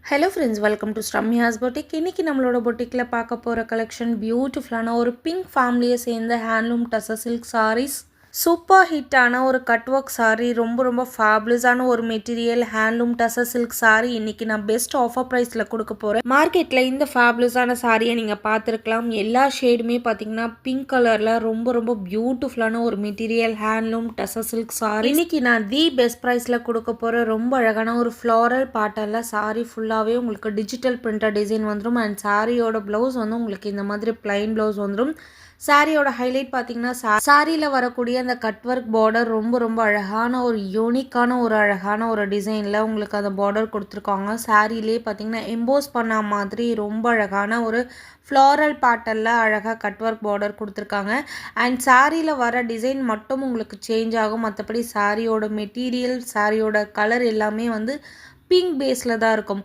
Hello friends, welcome to Sramya's boutique. இன்றைக்கி நம்மளோட பொட்டிக்கில் பார்க்க போகிற கலெக்ஷன் பியூட்டிஃபுல்லான ஒரு பிங்க் ஃபேமிலியை சேர்ந்த handloom tussar silk sarees. Super ஹிட்டான ஒரு கட் ஒர்க் சாரீ, ரொம்ப ஃபேபுலஸான ஒரு material handloom tussar silk saree இன்றைக்கி நான் பெஸ்ட் ஆஃபர் ப்ரைஸில் கொடுக்க போகிறேன். மார்க்கெட்டில் இந்த ஃபேபுலஸான சாரியை நீங்கள் பார்த்துருக்கலாம். எல்லா ஷேடுமே பார்த்தீங்கன்னா பிங்க் கலரில் ரொம்ப பியூட்டிஃபுல்லான ஒரு material handloom tussar silk saree இன்றைக்கி நான் தி பெஸ்ட் ப்ரைஸில் கொடுக்க போகிறேன். ரொம்ப அழகான ஒரு ஃப்ளாரல் பேட்டர்னில் சாரீ ஃபுல்லாகவே உங்களுக்கு டிஜிட்டல் பிரிண்டர் டிசைன் வந்துடும். அண்ட் சாரியோட ப்ளவுஸ் வந்து உங்களுக்கு இந்த மாதிரி பிளைன் ப்ளவுஸ் வந்துடும். சாரியோட ஹைலைட் பார்த்தீங்கன்னா சாரியில் வரக்கூடிய அந்த கட் ஒர்க் பார்டர் ரொம்ப அழகான ஒரு யூனிக்கான ஒரு அழகான ஒரு டிசைனில் உங்களுக்கு அந்த பார்டர் கொடுத்துருக்காங்க. சாரிலே பார்த்தீங்கன்னா எம்போஸ் பண்ண மாதிரி ரொம்ப அழகான ஒரு ஃப்ளாரல் பேட்டர்னில் அழகாக கட் ஒர்க் பார்டர் கொடுத்துருக்காங்க. அண்ட் சாரியில் வர டிசைன் மட்டும் உங்களுக்கு சேஞ்ச் ஆகும். மற்றபடி சாரியோட மெட்டீரியல், சாரியோட கலர் எல்லாமே வந்து பிங்க் பேஸில் தான் இருக்கும்.